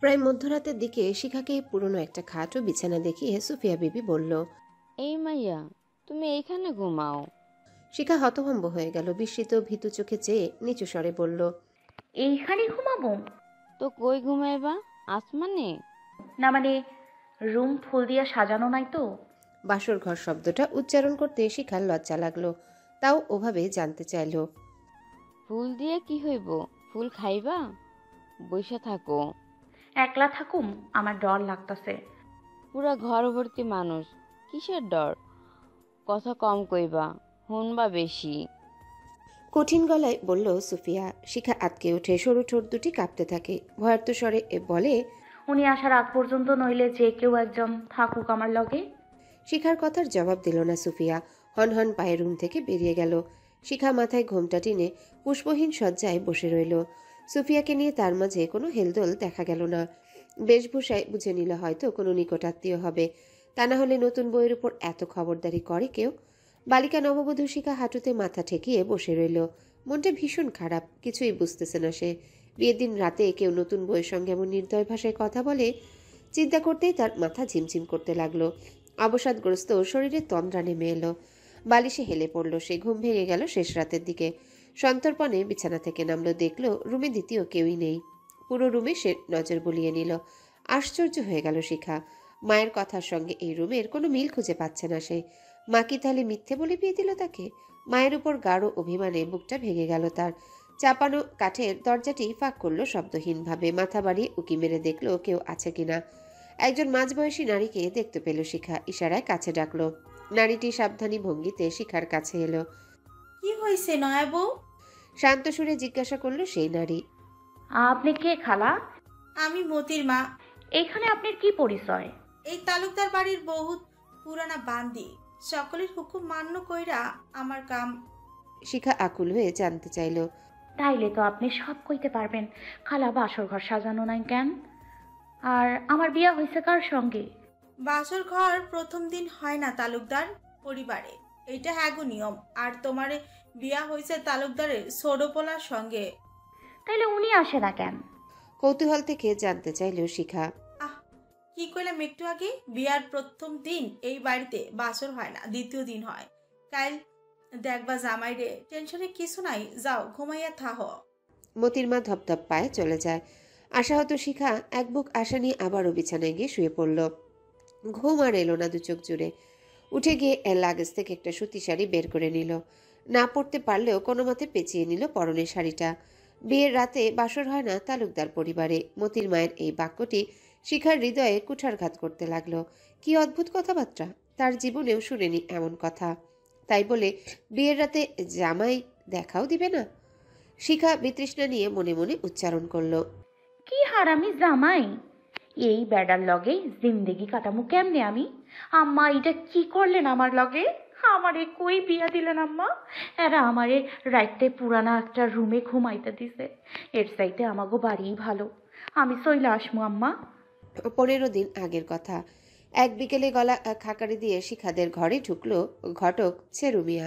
প্রায় মধ্যরাতের দিকে শিখাকে পুরনো একটা খাট ও বিছানা দেখিয়ে সুফিয়া বিবি বলল, এই মাইয়া, তুমি এইখানে ঘুমাও? শিখা হতভম্ব হয়ে গেল। বিস্মিত ভীতু চোখে চেয়ে নিচু স্বরে বলল, এইখানে ঘুমাবো? তো কই ঘুমাইবা? আসমানে? না মানে, রুম ফুল দিয়া সাজানো নাই তো? বাসর ঘর শব্দটা উচ্চারণ করতে শিখার লজ্জা লাগলো, তাও ওভাবে জানতে চাইল। ফুল দিয়ে কি হইব? ফুল খাইবা? বইসা থাকো। একলা থাকুম, আমার ডর লাগতাছে। পুরা ঘর ভর্তি মানুষ, কিসের ডর? কথা কম কইবা, হুনবা বেশি। কঠিন গলায় বলল সুফিয়া। শিখা আটকে ওঠে, সরু ঠোঁট দুটি কাঁপতে থাকে। ভয়ার্ত স্বরে বলে, উনি আসার আগ পর্যন্ত নইলে যে কেউ একজন থাকুক আমার লগে। শিখার কথার জবাব দিল না সুফিয়া। হনহন পায়ে রুম থেকে বেরিয়ে গেল। শিখা মাথায় ঘোমটা টেনে পুষ্পহীন শয্যায় বসে রইল। সুফিয়াকে নিয়ে তার মাঝে কোনো হেলদোল দেখা গেল না। বেশভূষায় বুঝে নিল হয়তো কোনো নিকটাত্মীয় হবে, তা না হলে নতুন বইয়ের উপর এত খবরদারি করে কেউ? বালিকা নববধূ শিখা হাঁটুতে মাথা ঠেকিয়ে বসে রইল। মনটা ভীষণ খারাপ, কিছুই বুঝতেছে না সে। বিয়ের দিন রাতে কেউ নতুন বইয়ের সঙ্গে এমন নির্দয় ভাষায় কথা বলে? চিন্তা করতেই তার মাথা ঝিমঝিম করতে লাগলো। অবসাদগ্রস্ত শরীরে তন্দ্রা নেমে এলো। বালিশে হেলে পড়ল সে। ঘুম ভেঙে গেল শেষ রাতের দিকে। সন্তর্পণে বিছানা থেকে নামলো, দেখলো রুমে দ্বিতীয় কেউই নেই। পুরো রুমে সে নজর বুলিয়ে নিল। আশ্চর্য হয়ে গেল শিখা। মায়ের কথার সঙ্গে এই রুমের কোনো মিল খুঁজে পাচ্ছে না সে। মা কি তাহলে মিথ্যে বলে বিয়ে দিল তাকে? মায়ের উপর গাঢ় অভিমানে বুকটা ভেঙে গেল তার। চাপানো কাঠের দরজাটি ফাঁক করলো শব্দহীনভাবে। মাথা বাড়িয়ে উকি মেরে দেখলো কেউ আছে কিনা। একজন মাঝবয়সী নারীকে দেখতে পেল শিখা। ইশারায় কাছে ডাকলো। নারীটি সাবধানী ভঙ্গিতে শিখার কাছে এলো। কি হয়েছে নয়া বউ? শান্ত সুরে জিজ্ঞাসা করলো সেই নারী। আপনি কে খালা? আমি মতির মা। এইখানে আপনার কি পরিচয়? এই তালুকদার বাড়ির বহুত পুরানা বান্দি। সকলের হুকুম মান্য কইরা আমার কাম। শিখা আকুল হয়ে জানতে চাইল। তাইলে তো আপনি সব কইতে পারবেন। খালা, বাসর ঘর সাজানো নাই কেন? আর আমার বিয়া হয়েছে কার সঙ্গে? বাসর ঘর প্রথম দিন হয় না তালুকদার পরিবারে, এইটা হ্যাগো নিয়ম। আর তোমারে বিয়া হয়েছে তালুকদারের ছোড়পোলার সঙ্গে। তাইলে উনি আসে না কেন? কৌতূহল থেকে জানতে চাইল শিখা। আহ, কি কইলাম একটু আগে? বিয়ার প্রথম দিন এই বাড়িতে বাসর হয় না, দ্বিতীয় দিন হয়। কাল দেখবা জামাই রে। টেনশনে কিছু নাই, যাও ঘুমাইয়া থাহ। মতির মা ধপধপ পায়ে চলে যায়। আশাহত শিখা এক বুক আশা নিয়ে আবারও বিছানায় গিয়ে শুয়ে পড়ল। ঘুম আর এলো না দু চোখ জুড়ে। উঠে গিয়ে এর লাগেজ থেকে একটা সুতি শাড়ি বের করে নিল। না পড়তে পারলেও কোনো মতে পেঁচিয়ে নিল পরনের শাড়িটা। বিয়ের রাতে বাসর হয় না তালুকদার পরিবারে। মতির মায়ের এই বাক্যটি শিখার হৃদয়ে কুঠারঘাত করতে লাগলো। কি অদ্ভুত কথাবার্তা! তার জীবনেও শুনেনি এমন কথা। তাই বলে বিয়ের রাতে জামাই দেখাও দিবে না? শিখা বিতৃষ্ণা নিয়ে মনে মনে উচ্চারণ করল, কি হারামি জামাই! এই বেড়ার লগে জিন্দেগি কাটামু কেমনে আমি? আম্মা, এটা কি করলেন আমার লগে? আমারে কই বিয়া দিলেন আম্মা? এরা আমারে রাইতে পুরানা একটা রুমে ঘুমাইতে দিছে। এর চাইতে আমাগো বাড়ি ভালো। আমি চইলা আসমু আম্মা। 15 দিন আগের কথা। এক বিকেলে গলা খাকারি দিয়ে শিখাদের ঘরে ঢুকলো ঘটক ছেরুমিয়া।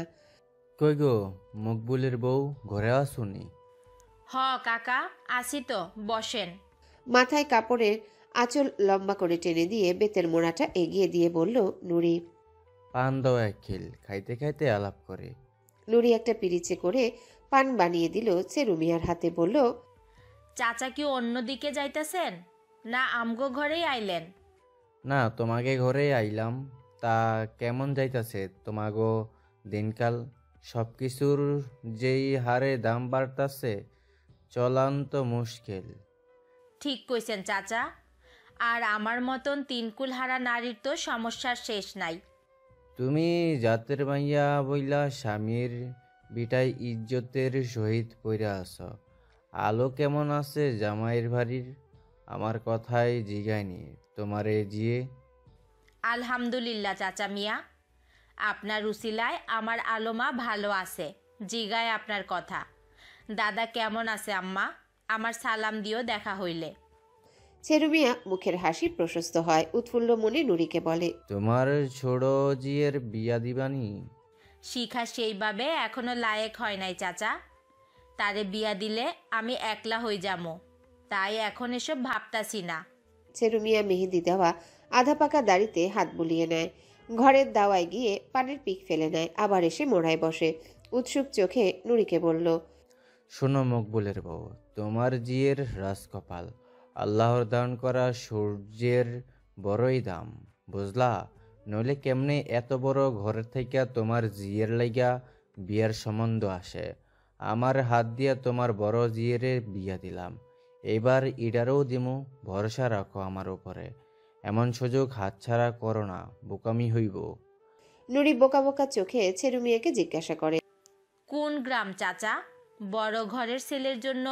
কই গো, মকবুলের বউ ঘরে আসুনি? হ কাকা, আসি তো, বসেন। মাথায় কাপড়ের আঁচল লম্বা করে টেনে দিয়ে বেতের মোড়াটা এগিয়ে দিয়ে বলল নুরি। পান দাও এক খিল, খাইতে খাইতে আলাপ করে। নুরি একটা পিরিচে করে পান বানিয়ে দিল ছেরুমিয়ার হাতে, বলল, চাচা কি অন্য দিকে যাইতেছেন, না আমগো ঘরেই আইলেন? না, তোমাকে ঘরে আইলাম। তা কেমন যাইতাছে তোমাগো দিনকাল? সব কিছুর যেই হারে দাম বাড়তাছে, চলান তো মুশকিল। ঠিক কইছেন চাচা। আর আমার মতন তিনকুল হারা নারীর তো সমস্যার শেষ নাই। তুমি জাতের মাইয়া বইলা স্বামীর বিটাই ইজ্জতের সহিত পইরা আস। আলো কেমন আছে জামাইয়ের বাড়ির? আমার কথাই জিগায়নি তোমারে জিয়ে। আলহামদুলিল্লাহ চাচা মিয়া, আপনার উসিলায় আমার আলোমা ভালো আছে। জিগায় আপনার কথা। দাদা কেমন আছে আম্মা? আমার সালাম দিও দেখা হইলে। ছেরুমিয়া মুখের হাসি প্রশস্ত হয়। উৎফুল্ল মনে নুরিকে বলে, তোমার ছোড়ো জিয়ের বিয়া দিবানি? শিখা সেইভাবে এখনো লায়েক হয় নাই চাচা। তারে বিয়া দিলে আমি একলা হয়ে যাবো, তাই এখন এসব ভাবতাছি না। ছেরু মিয়া মেহেদি দেওয়া আধা পাকা দাড়িতে হাত বুলিয়ে নেয়, ঘরের দাওয়ায় গিয়ে পানের পিক ফেলে নেয়, আবার এসে মোড়ায় বসে। উৎসুক চোখে নুরিকে বলল, শোনো মকবুলের বউ, তোমার জিয়ের রাজকপাল, আল্লাহর দান করা সূর্যের বড়ই দাম, বুঝলা? নইলে কেমনে এত বড় ঘর থেকে তোমার জিয়ের লাইগা বিয়ার সম্বন্ধ আসে? আমার হাত দিয়া তোমার বড় জিয়েরে বিয়া দিলাম, এইবার ইডারও দিমু, ভরসা রাখো আমার উপরে। এমন সুযোগ হাতছাড়া করো না, বোকামি হইব। নুরি বোকা বোকা চোখে ছেরু মিয়াকে জিজ্ঞাসা করে, কোন গ্রাম চাচা? বড় ঘরের ছেলের জন্য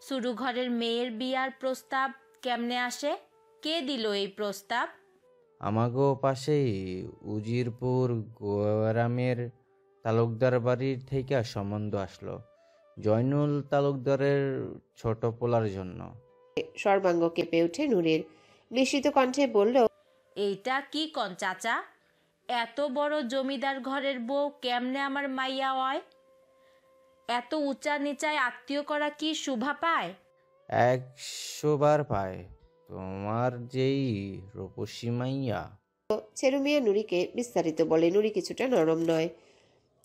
শুরু ঘরের মেয়ের বিয়ার প্রস্তাব কেমনে আসে? কে দিল এই প্রস্তাব? আমাগো পাশেই উজিরপুর গ্রামের তালুকদার বাড়ির থেকে সম্বন্ধ আসলো, জয়নুল তালুকদারের ছোট পোলার জন্য। সর্বাঙ্গ কেঁপে ওঠে নুরির। বিস্মিত কণ্ঠে বলল, এইটা কি কন চাচা? এত বড় জমিদার ঘরের বউ কেমনে আমার মাইয়া হয়? এত উঁচা নিচায় আত্মীয় করা কি শোভা পায়? 100 বার পায়, তোমার যেই রূপসী মাইয়া। ছেরু মিয়া নুরিকে বিস্তারিত বলে। নুরি কিছুটা নরম নয়,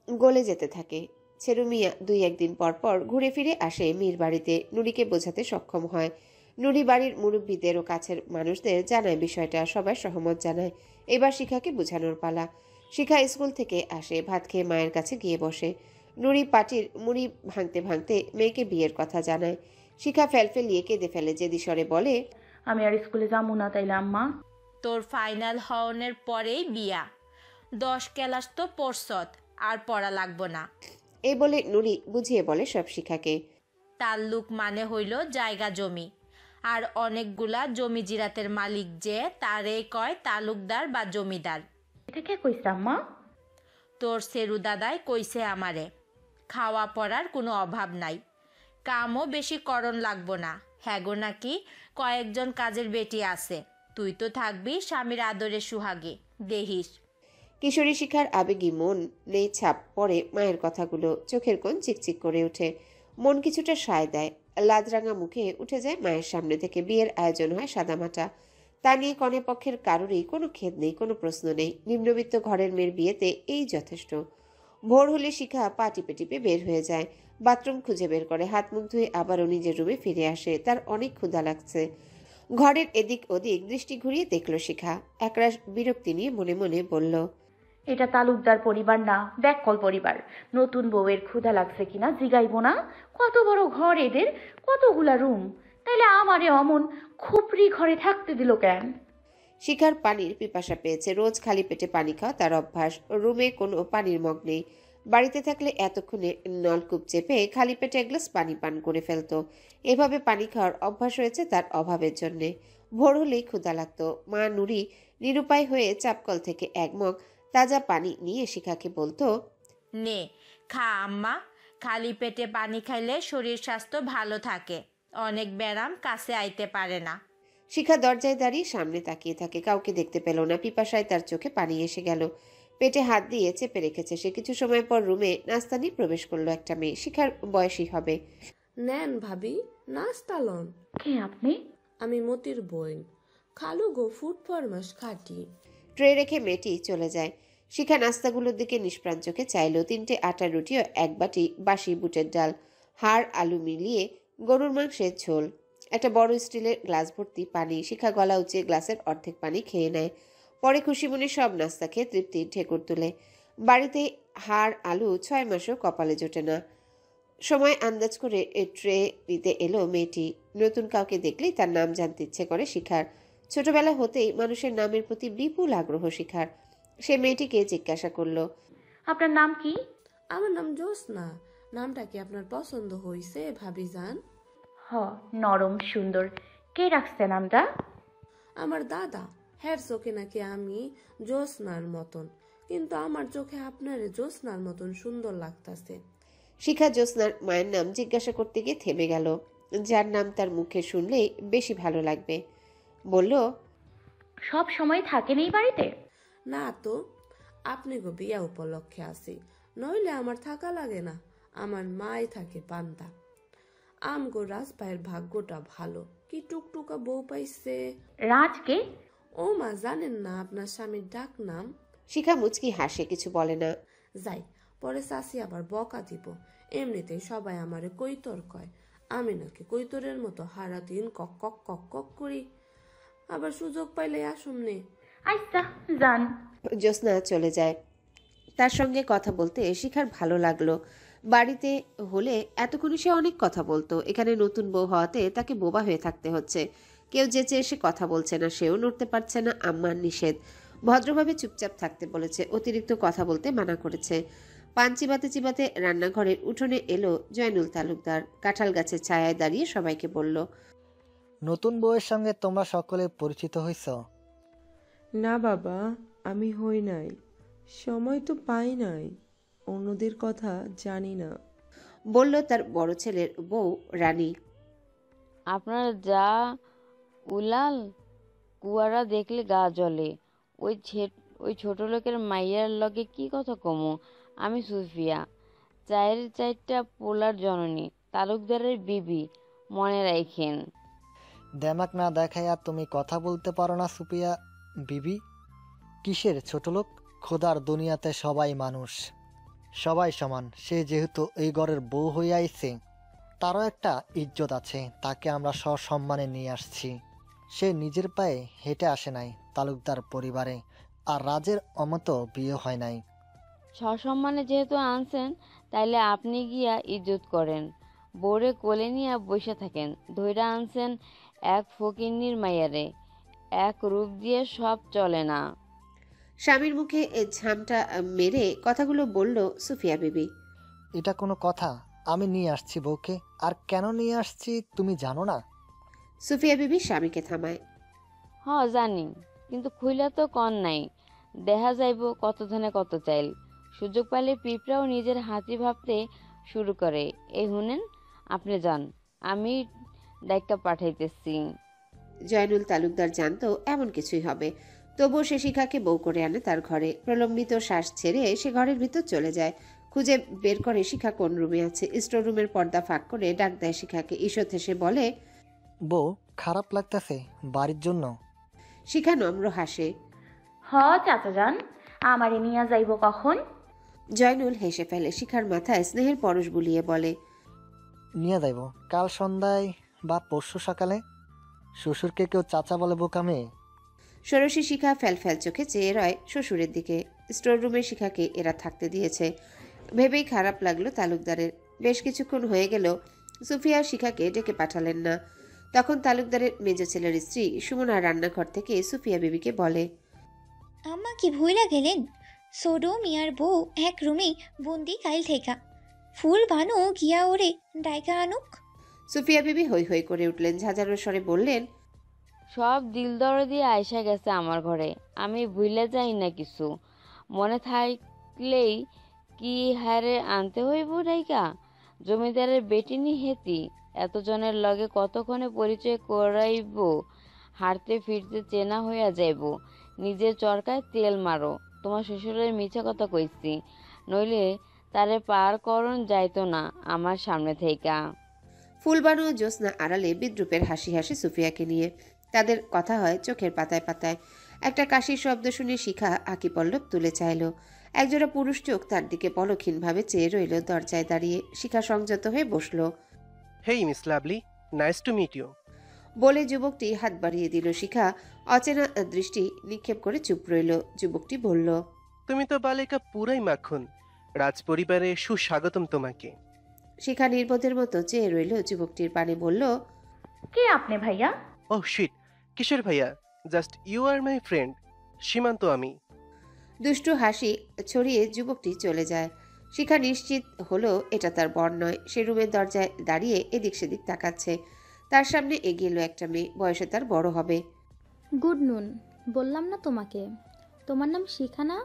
গলে যেতে থাকে। ছেরু মিয়া 2-1 দিন পর পর ঘুরে ফিরে আসে মীর বাড়িতে, নুরিকে বোঝাতে সক্ষম হয়। নুরি বাড়ির মুরব্বীদের ও কাছের মানুষদের জানায় বিষয়টা, সবাই সহমত জানায়। এবার শিখাকে বোঝানোর পালা। শিখা স্কুল থেকে আসে, ভাত খেয়ে মায়ের কাছে গিয়ে বসে। নুরি পাটির মুড়ি ভাঙতে ভাঙতে মেয়েকে বিয়ের কথা জানায়। শিখা ফেলফেলিয়ে কেঁদে ফেলে, জেদি স্বরে বলে, আমি আর স্কুলে যাবো না তাইলে আম্মা। তোর ফাইনাল হওয়ার পরেই বিয়া। 10 ক্লাস তো পড়ছত, আর পড়া লাগবো না। এই বলে নুরি বুঝিয়ে বলে সব শিখাকে। তাল্লুক মানে হইল জায়গা জমি, আর অনেকগুলা জমি জিরাতের মালিক যে তারে কয় তালুকদার বা জমিদার। এটা কে কইছে আম্মা? তোর সেরু দাদাই কইছে আমারে। খাওয়া পড়ার কোনো অভাব নাই, কামও বেশি করণ লাগবো না। হ্যাগো নাকি কয়েকজন কাজের বেটি আছে, তুই তো থাকবি স্বামীর আদরে সুহাগে, দেহিস। কিশোরী শিখার আবেগী মন নেই ছাপ পড়ে মায়ের কথাগুলো, চোখের কোণ চিকচিক করে ওঠে। মন কিছুটা সায় দেয়, লাদরাঙা মুখে উঠে যায় মায়ের সামনে থেকে। বিয়ের আয়োজন হয় সাদামাটা, তা নিয়ে কনে পক্ষের কারোরই কোনো খেদ নেই, কোনো প্রশ্ন নেই। নিম্নবিত্ত ঘরের মেয়ের বিয়েতে এই যথেষ্ট। ভোর হলে শিখা পা টিপে টিপে বের হয়ে যায়, বাথরুম খুঁজে বের করে, হাত মুখ ধুয়ে আবারও নিজের রুমে ফিরে আসে। তার অনেক ক্ষুধা লাগছে। ঘরের এদিক ওদিক দৃষ্টি ঘুরিয়ে দেখল শিখা, একরাশ বিরক্তি নিয়ে মনে মনে বলল, এটা তালুকদার পরিবার না, ব্যাককল পরিবার। নতুন বউয়ের ক্ষুধা লাগছে কিনা জিগাইবো না? কত বড় ঘর এদের, কতগুলা রুম। তাইলে আমারে অমন খুপড়ি ঘরে থাকতে দিল কেন? শিখার পানির পিপাসা পেয়েছে, রোজ খালি পেটে পানি খাওয়া তার অভ্যাস। রুমে কোনো পানির মগ নেই। বাড়িতে থাকলে এতক্ষণে নলকূপ চেপে খালি পেটে 1 গ্লাস পানি পান করে ফেলতো। এভাবে পানি খাওয়ার অভ্যাস হয়েছে তার অভাবের জন্যে। ভোর হলেই ক্ষুধা লাগতো। মা নুরি নিরুপায় হয়ে চাপকল থেকে 1 মগ তাজা পানি নিয়ে শিখাকে বলতো, নে খা আম্মা, খালি পেটে পানি খাইলে শরীর স্বাস্থ্য ভালো থাকে, অনেক ব্যারাম কাছে আইতে পারে না। শিখা দরজায় দাঁড়িয়ে সামনে তাকিয়ে থাকে, কাউকে দেখতে পেল না। পিপাসায় তার চোখে পানি এসে গেল, পেটে হাত দিয়ে চেপে রেখেছে সে। কিছু সময় পর রুমে নাস্তা নিয়ে প্রবেশ করলো একটা মেয়ে, শিখার বয়সী হবে। নেন ভাবি, নাস্তা লন। কে আপনি? আমি মতির বোন, খালু গো ফুড ফরমাস খাটি। ট্রে রেখে মেয়েটি চলে যায়। শিখা নাস্তাগুলোর দিকে নিষ্প্রাণ চোখে চাইল। 3টে আটার রুটি ও 1 বাটি বাসি বুটের ডাল, হাড় আলু মিলিয়ে গরুর মাংসের ঝোল, একটা বড় স্টিলের গ্লাস ভর্তি পানি। শিখা গলা উঁচিয়ে গ্লাসের অর্ধেক পানি খেয়ে নেয়। পরে খুশি মনে সব নাস্তা খেয়ে তৃপ্তির ঠেকুর তুলে। বাড়িতে হাড় আলু 6 মাসেও কপালে জোটে না। সময় আন্দাজ করে ট্রে নিতে এলো মেয়েটি। নতুন কাউকে দেখলেই তার নাম জানতে ইচ্ছে করে শিখার। ছোটবেলা হতেই মানুষের নামের প্রতি বিপুল আগ্রহ শিখার। সে মেয়েটিকে জিজ্ঞাসা করলো, আপনার নাম কি? আমার নাম জ্যোৎস্না। নামটা কি আপনার পছন্দ হইছে ভাবি যান? হ, নরম সুন্দর। কে রাখছে নামটা? আমার দাদা, হ্যার চোখে নাকি আমি জ্যোৎস্নার মতন, কিন্তু আমার চোখে আপনার জ্যোৎস্নার মতন সুন্দর লাগতাছে। শিখা জ্যোৎস্নার মায়ের নাম জিজ্ঞাসা করতে গিয়ে থেমে গেল। যার নাম তার মুখে শুনলেই বেশি ভালো লাগবে। বলল, সব সময় থাকেন এই বাড়িতে? না তো, আপনি গো বিয়া উপলক্ষে আছি, নইলে আমার থাকা লাগে না। আমার মাই থাকে পান্তা, আমগো রাজ ভাইয়ের ভাগ্যটা ভালো, কি টুকটুকা বউ পাইছে। রাজকে? ও মা, জানেন না আপনার স্বামীর ডাক নাম? শিখা মুচকি হাসে, কিছু বলে না। যাই, পরে চাষি আবার বকা দিব। এমনিতেই সবাই আমারে কৈতর কয়, আমি নাকি কৈতরের মতো হারা দিন কক কক কক কক করি। আবার সুযোগ পাইলে আসুমনে। আচ্ছা যান। জ্যোৎস্না চলে যায়। তার সঙ্গে কথা বলতে শিখার ভালো লাগলো। বাড়িতে হলে এতক্ষণে সে অনেক কথা বলতো, এখানে নতুন বউ হওয়াতে তাকে বোবা হয়ে থাকতে হচ্ছে। কেউ যেচে এসে কথা বলছে না, সেও নড়তে পারছে না, আম্মার নিষেধ। ভদ্রভাবে চুপচাপ থাকতে বলেছে, অতিরিক্ত কথা বলতে মানা করেছে। পান চিবাতে চিবাতে রান্নাঘরের উঠোনে এলো জয়নুল তালুকদার। কাঁঠাল গাছের ছায়ায় দাঁড়িয়ে সবাইকে বলল, নতুন বউয়ের সঙ্গে তোমরা সকলে পরিচিত হইছ? না বাবা, আমি হই নাই, সময় তো পাই নাই, অন্যদের কথা জানি না, বলল তার বড় ছেলের বউ রানী। আপনার যা উলাল কুয়ারা দেখলে গা জ্বলে। ওই ছোট লোকের মাইয়ার লগে কি কথা কমু? আমি সুফিয়া, চারটা পোলার জননী, তালুকদারের বিবি, মনে রাখেন। দেমাক না দেখাইয়া তুমি কথা বলতে পারো না সুপিয়া বিবি? কিসের ছোট লোক? খোদার দুনিয়াতে সবাই মানুষ, সবাই সমান। সে যেহেতু এই ঘরের বউ হইয়া আইছে, তারও একটা ইজ্জত আছে, তাকে আমরা সসম্মানে নিয়ে আসছি। সে নিজের পায়ে হেঁটে আসে নাই তালুকদার পরিবারে, আর রাজের অমতো বিয়ে হয় নাই। সসম্মানে যেহেতু আনছেন, তাইলে আপনি গিয়া ইজ্জত করেন, বোরে কোলে নিয়ে বসে থাকেন। ধইরা আনছেন এক ফকিন্নির মাইয়ারে, এক রূপ দিয়ে সব চলে না। স্বামীর মুখে ঝামটা মেরে কথাগুলো বলল সুফিয়া বিবি। এটা কোনো কথা? আমি নিয়ে আসছি বউকে, আর কেন নিয়ে আসছি তুমি জানো না? সুফিয়া বিবি স্বামীকে থামায়। জানি, কিন্তু খুইলা তো কন নাই, দেখা যাইব কত ধনে কত চাইল। সুযোগ পাইলে পিঁপড়াও নিজের হাতি ভাবতে শুরু করে। এই হুনেন, আপনি যান, আমি ডাইকা পাঠাইতেছি। জয়নুল তালুকদার জানতো এমন কিছুই হবে, তবুও সে শিখাকে বউ করে আনে তার ঘরে। প্রলম্বিত শ্বাস ছেড়ে সে ঘরের ভিতর চলে যায়। খুঁজে বের করে শিখা কোন রুমে আছে। স্টোর রুমের পর্দা ফাঁক করে ডাক দেয় শিখাকে। ঈষৎ হেসে বলে, বউ খারাপ লাগতেছে বাড়ির জন্য? শিখা নম্র হাসে। চাচা যান, আমারে নিয়ে যাইব কখন? জয়নুল হেসে ফেলে। শিখার মাথায় স্নেহের পরশ বুলিয়ে বলে, নিয়ে যাইব কাল সন্ধ্যায় বা পরশু সকালে। শ্বশুরকে কেউ চাচা বলে বোকা মেয়ে? ষোড়শী শিখা ফ্যালফ্যাল চোখে চেয়ে রয় শ্বশুরের দিকে। স্টোর রুমে শিখাকে এরা থাকতে দিয়েছে ভেবেই খারাপ লাগলো তালুকদারের। বেশ কিছুক্ষণ হয়ে গেল সুফিয়া শিখাকে ডেকে পাঠালেন না। তখন তালুকদারের মেজ ছেলের স্ত্রী সুমনা রান্নাঘর থেকে সুফিয়া বিবিকে বলে, আম্মা কি ভুইলা গেলেন? সোডো মিয়ার বউ এক রুমেই বন্দি কাইল থেকা। ফুল বানো গিয়া ওরে ডাইকা আনুক। সুফিয়া বিবি হৈ হৈ করে উঠলেন, ঝাঁঝালো স্বরে বললেন, সব দিল দরে দিয়ে আয়সা গেছে আমার ঘরে, আমি ভুলে যাই না কিছু। মনে থাকলেই কি হারে আনতে হইব ডাইকা? জমিদারের বেটিনি হেতি, এতজনের লগে কতক্ষণে পরিচয় করাইব, হাঁটতে ফিরতে চেনা হইয়া যাইব। নিজের চরকায় তেল মারো। তোমার শ্বশুরের মিছা কথা কইছি, নইলে তারে পার করণ যাইতো না আমার সামনে থেইকা। ফুলবানু ও জ্যোৎস্না আড়ালে বিদ্রুপের হাসি হাসি সুফিয়াকে নিয়ে। তাদের কথা হয় চোখের পাতায় পাতায়। একটা কাশির শব্দ শুনে শিখা আঁকি পল্লব তুলে চাইল। একজোড়া পুরুষ চোখ তার দিকে পলক্ষীনভাবে চেয়ে রইল দরজায় দাঁড়িয়ে। শিখা সংযত হয়ে বসল। Hey miss lovely, nice to meet you বলে যুবকটি হাত বাড়িয়ে দিল। শিখা অচেনা দৃষ্টি নিক্ষেপ করে চুপ রইল। যুবকটি বলল, তুমি তো বালিকা পুরাই মাখন। রাজ পরিবারে সুস্বাগতম তোমাকে। শিখা নির্বোধের মতো চেয়ে রইল যুবকটির পানে। বলল, কে আপনি ভাইয়া? ওহ শিট, কিসের ভাইয়া? Just you are my friend, Simanta আমি। দুষ্টু হাসি ছড়িয়ে যুবকটি চলে যায়। শিখা নিশ্চিত হলো এটা তার বর নয়। সে রুমের দরজায় দাঁড়িয়ে এদিক সেদিক তাকাচ্ছে। তার সামনে এগিয়ে এলো একটা মেয়ে, বয়সে তার বড় হবে। গুড নুন, বললাম না তোমাকে, তোমার নাম শিখা না?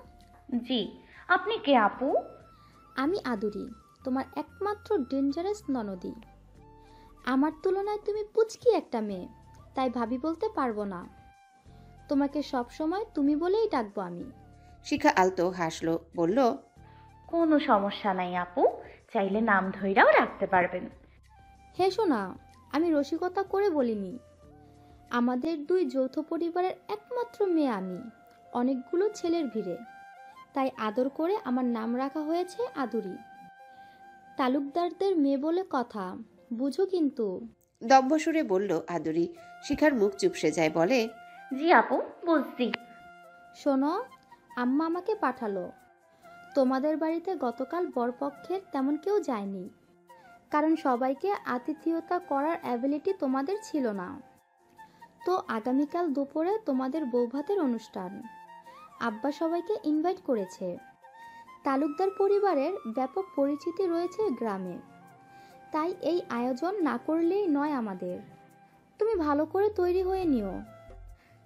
জি, আপনি কে আপু? আমি আদুরি, তোমার একমাত্র ডেঞ্জারাস ননদি। আমার তুলনায় তুমি পুচকি একটা মেয়ে, তাই ভাবি বলতে পারবো না। তোমাকে সব সময় তুমি বলেই ডাকবো আমি। শিখা আলতো হাসলো, বলল, কোনো সমস্যা নাই আপু, চাইলে নাম ধইরাও রাখতে পারবেন। হেসো না, আমি রসিকতা করে বলিনি। আমাদের দুই যৌথ পরিবারের একমাত্র মেয়ে আমি, অনেকগুলো ছেলের ভিড়ে, তাই আদর করে আমার নাম রাখা হয়েছে আদুরি। তালুকদারদের মেয়ে বলে কথা, বুঝো কিন্তু। দম্ভসুরে বলল আদুরি। শিখার মুখ চুপসে যায়, বলে, জি আপু, বুঝছি। শোনো, আম্মা আমাকে পাঠালো। তোমাদের বাড়িতে গতকাল বরপক্ষের তেমন কেউ যায়নি, কারণ সবাইকে আতিথেয়তা করার অ্যাবিলিটি তোমাদের ছিল না। তো আগামীকাল দুপুরে তোমাদের বৌভাতের অনুষ্ঠান। আব্বা সবাইকে ইনভাইট করেছে। তালুকদার পরিবারের ব্যাপক পরিচিতি রয়েছে গ্রামে, তাই এই আয়োজন না করলেই নয় আমাদের। তুমি ভালো করে তৈরি হয়ে নিও।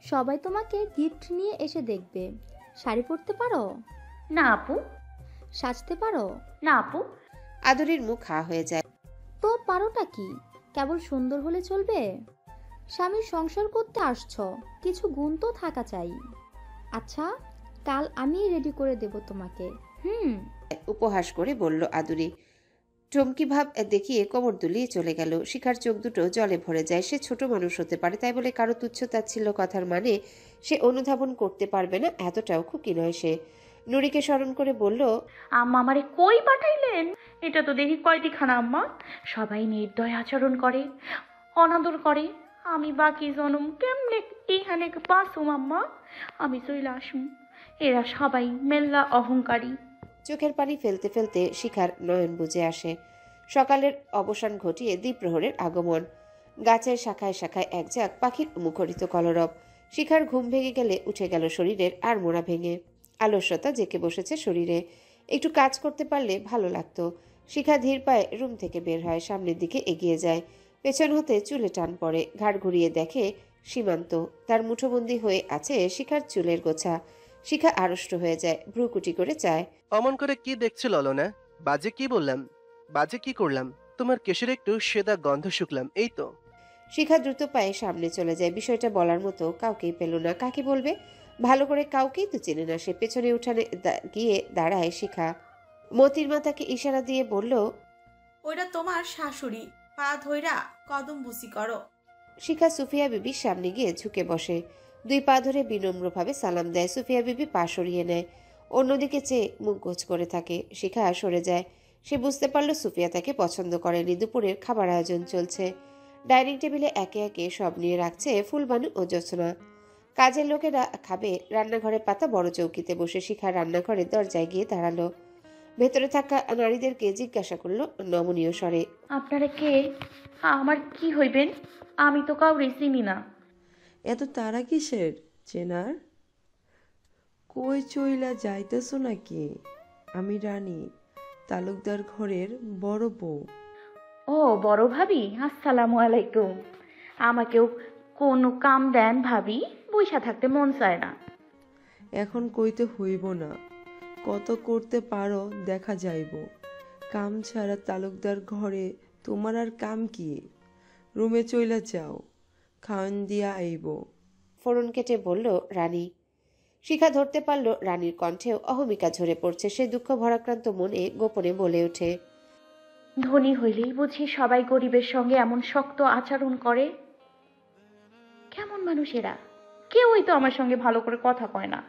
সবাই তোমাকে গিফট নিয়ে এসে দেখবে। শাড়ি পরতে পারো? না আপু। সাজতে পারো? না আপু। আদুরির মুখ হা হয়ে যায়। তো পারোটা কি? কেবল সুন্দর হলে চলবে? স্বামীর সংসার করতে আসছো, কিছু গুণ তো থাকা চাই। আচ্ছা, কাল আমি রেডি করে দেব তোমাকে। উপহাস করে বলল আদুরি। চমকি ভাব দেখিয়ে কোমর দুলিয়ে চলে গেল। শিখার চোখ দুটো জলে ভরে যায়। সে ছোট মানুষ হতে পারে, তাই বলে কারো তুচ্ছ তাচ্ছিল্য কথার মানে সে অনুধাবন করতে পারবে না, এতটাও খুকি নয় সে। নুরিকে স্মরণ করে বলল, আম্মা আমারে কই পাঠাইলেন? এটা তো দেখি কয়দিখানা আম্মা। সবাই নির্দয় আচরণ করে, অনাদর করে। আমি বাকি জনম কেমনে এইখানে বাসুম আম্মা? আমি চইলা আসুম। এরা সবাই মেল্লা অহংকারী। চোখের পানি ফেলতে ফেলতে শিখার নয়ন বুজে আসে। সকালের অবসান ঘটিয়ে দ্বিপ্রহরের আগমন। গাছের শাখায় শাখায় এক ঝাঁক পাখির মুখরিত কলরব। শিখার ঘুম ভেঙে গেলে উঠে গেল শরীরের আর মোড়া ভেঙে। আলস্যতা জেঁকে বসেছে শরীরে। একটু কাজ করতে পারলে ভালো লাগতো। শিখা ধীর পায়ে রুম থেকে বের হয়, সামনের দিকে এগিয়ে যায়। পেছন হতে চুলে টান পড়ে। ঘাড় ঘুরিয়ে দেখে সীমান্ত। তার মুঠোবন্দি হয়ে আছে শিখার চুলের গোছা। শিখা আড়ষ্ট হয়ে যায়, ভ্রুকুটি করে চায়। অমন করে কি দেখছিল অলনা? বাজে কি বললাম? বাজে কি করলাম? তোমার কেশের একটু সেদা গন্ধ শুকলাম, এই তো। শিখা দ্রুত পায়ে সামনে চলে যায়। বিষয়টা বলার মতো কাউকেই পেল না। কাকে বলবে? ভালো করে কাউকেই তো চেনে না সে। পেছনে উঠানে গিয়ে দাঁড়ায় শিখা। মতির মা তাকে ইশারা দিয়ে বলল, ওইটা তোমার শাশুড়ি, পা ধইরা কদম বুসি করো। শিখা সুফিয়া বিবির সামনে গিয়ে ঝুঁকে বসে। দুই পা ধরে বিনম্রভাবে সালাম দেয়। সুফিয়া বিবি পা সরিয়ে নেয়, অন্যদিকে চেয়ে মুখ গোছ করে থাকে। শিখা সরে যায়। সে বুঝতে পারল সুফিয়া তাকে পছন্দ করেনি। দুপুরের খাবার আয়োজন চলছে। ডাইনিং টেবিলে একে একে সব নিয়ে রাখছে ফুলবানু ও জ্যোৎস্না। কাজের লোকেরা খাবে। রান্নাঘরে পাতা বড় চৌকিতে বসে। শিখা রান্নাঘরের দরজায় গিয়ে দাঁড়ালো। ভেতরে থাকা নারীদেরকে জিজ্ঞাসা করলো নমনীয় স্বরে, আপনারা কে? আমার কি হইবেন? আমি তো কাউরে চিনি না। এত তারা কিসের চেনার? কই চইলা যাইতেছ নাকি? আমি রানী, তালুকদার ঘরের বড় বউ। ও বড় ভাবি, আসসালামু আলাইকুম। আমাকেও কোনো কাম দেন ভাবি, বইসা থাকতে মন চায় না। এখন কইতে হইব না, কত করতে পারো দেখা যাইব। কাম ছাড়া তালুকদার ঘরে তোমার আর কাম কি? রুমে চইলা যাও, খাওয়ান দিয়া আইব। ফোড়ন কেটে বলল রানী। শিখা ধরতে পারল রানীর কণ্ঠেও অহমিকা ঝরে পড়ছে। সে দুঃখ ভরাক্রান্ত মনে গোপনে বলে ওঠে, ধনী হইলেই বুঝি সবাই গরিবের সঙ্গে এমন শক্ত আচরণ করে? কেমন মানুষ এরা? কেউই তো আমার সঙ্গে ভালো করে কথা কয় না।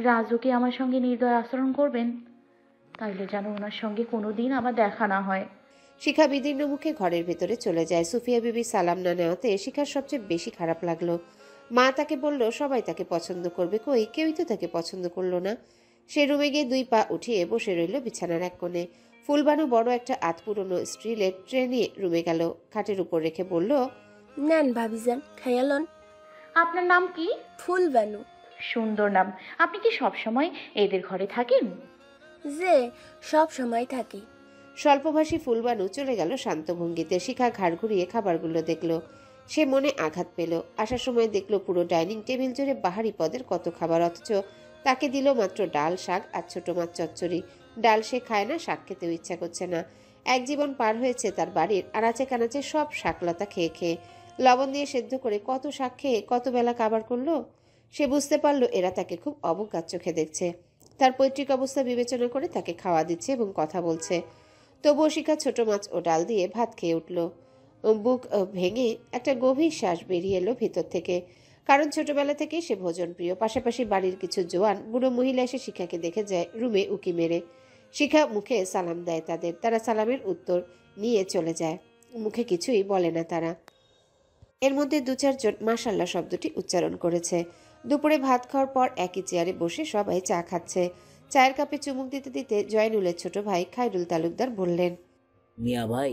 রাজু কি আমার সঙ্গে নির্দয় আচরণ করবেন? তাইলে যেন ওনার সঙ্গে কোনোদিন আমার দেখা না হয়। শিখা বিদীর্ণ মুখে ঘরের ভেতরে চলে যায়। সুফিয়া বিবি সালাম না নেওয়াতে শিখার সবচেয়ে বেশি খারাপ লাগলো। মা তাকে বলল সবাই তাকে পছন্দ করবে, কই কেউই তো তাকে পছন্দ করলো না। সে রুমে গিয়ে দুই পা উঠিয়ে বসে রইল বিছানার এক কোণে। ফুলবানু বড় একটা আতপুরনো স্টিলের ট্রে নিয়ে রুমে গেল। খাটের উপর রেখে বলল, নেন ভাবিজান, খাইয়ালন। আপনার নাম কি? ফুলবানু। সুন্দর নাম। আপনি কি সব সময় এদের ঘরে থাকেন? যে সব সময় থাকি। স্বল্পভাষী ফুলবানু চলে গেল শান্ত ভঙ্গিতে। শিখা ঘাড় ঘুরিয়ে খাবারগুলো দেখল। সে মনে আঘাত পেল। আসার সময় দেখল পুরো ডাইনিং টেবিল জুড়ে বাহারি পদের কত খাবার, অথচ তাকে দিল মাত্র ডাল, শাক আর ছোট মাছ চচ্চড়ি। ডাল সে খায় না, শাক খেতেও ইচ্ছা করছে না। এক জীবন পার হয়েছে তার বাড়ির আনাচে কানাচে সব শাকলতা খেয়ে খেয়ে। লবণ দিয়ে সেদ্ধ করে কত শাক খেয়ে কত বেলা কাবার করলো। সে বুঝতে পারল এরা তাকে খুব অবজ্ঞার চোখে দেখছে। তার পৈতৃক অবস্থা বিবেচনা করে তাকে খাওয়া দিচ্ছে এবং কথা বলছে। তবুও শিখা ছোট মাছ ও ডাল দিয়ে ভাত খেয়ে উঠল। বুক ভেঙে একটা গভীর শ্বাস বেরিয়ে এলো ভিতর থেকে। কারণ ছোটবেলা থেকে সে ভোজন প্রিয়। পাশাপাশি বাড়ির কিছু জোয়ান বুড়ো মহিলা এসে শিখাকে দেখে যায় রুমে উকি মেরে। শিখা মুখে সালাম দেয় তাদের। তারা সালামের উত্তর নিয়ে চলে যায়, মুখে কিছুই বলে না তারা। এর মধ্যে 2-4 জন মাশাল্লাহ শব্দটি উচ্চারণ করেছে। দুপুরে ভাত খাওয়ার পর একই চেয়ারে বসে সবাই চা খাচ্ছে। চায়ের কাপে চুমুক দিতে দিতে জয়নুলের ছোট ভাই খায়রুল তালুকদার বললেন, মিয়া ভাই,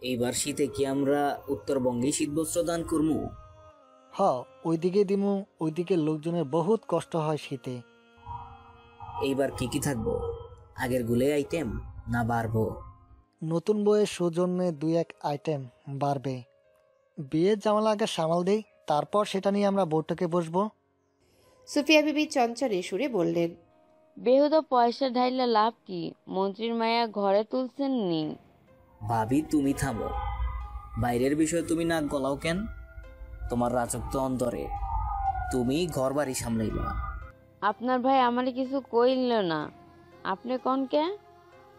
এইবার শীতে কি আমরা উত্তরবঙ্গে শীতবস্ত্র দান করবো? হ, ওইদিকে দিমু। ওইদিকে লোকজনের বহুত কষ্ট হয় শীতে। এইবার কি কি থাকবো? আগের গুলে আইটেম না বাড়বো? নতুন বইয়ের সৌজন্যে 2-1 আইটেম বাড়বে। বিয়ের জামালা আগে সামাল দেই, তারপর সেটা নিয়ে আমরা বৈঠকে বসবো। সুফিয়া বিবি চঞ্চনে সুরে বললেন, বেহুদা পয়সা ঢাইলা লাভ কি? মন্ত্রীর মায়া ঘরে তুলছেন নি? ভাবি তুমি থামো, বাইরের বিষয়ে তুমি নাক গলাও কেন? তোমার রাজত্ব অন্তরে, তুমি ঘর বাড়ি সামলাইবা। আপনার ভাই আমারে কিছু কইল না, আপনি কোন কে?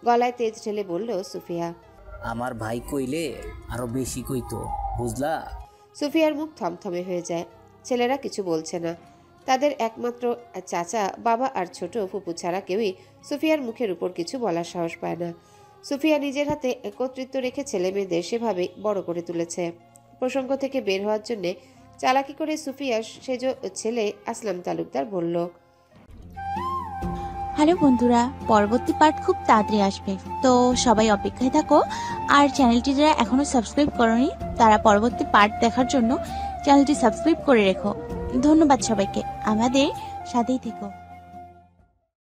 গলায় তেজ ঢেলে বলল সুফিয়া। আমার ভাই কইলে আরো বেশি কইতো, বুঝলা? সুফিয়ার মুখ থমথমে হয়ে যায়। ছেলেরা কিছু বলছে না। তাদের একমাত্র চাচা, বাবা আর ছোট ফুপু ছাড়া কেউই সুফিয়ার মুখের উপর কিছু বলার সাহস পায় না। সুফিয়া নিজের হাতে একত্রিত রেখে ছেলে মেয়েদের সেভাবে বড় করে তুলেছে। প্রসঙ্গ থেকে বের হওয়ার জন্য চালাকি করে সুফিয়া সেজ ছেলে আসলাম তালুকদার বলল, হ্যালো বন্ধুরা, পরবর্তী পার্ট খুব তাড়াতাড়ি আসবে, তো সবাই অপেক্ষায় থাকো। আর চ্যানেলটি যারা এখনো সাবস্ক্রাইব করোনি তারা পরবর্তী পার্ট দেখার জন্য চ্যানেলটি সাবস্ক্রাইব করে রেখো। ধন্যবাদ সবাইকে, আমাদের সাথেই থেকো।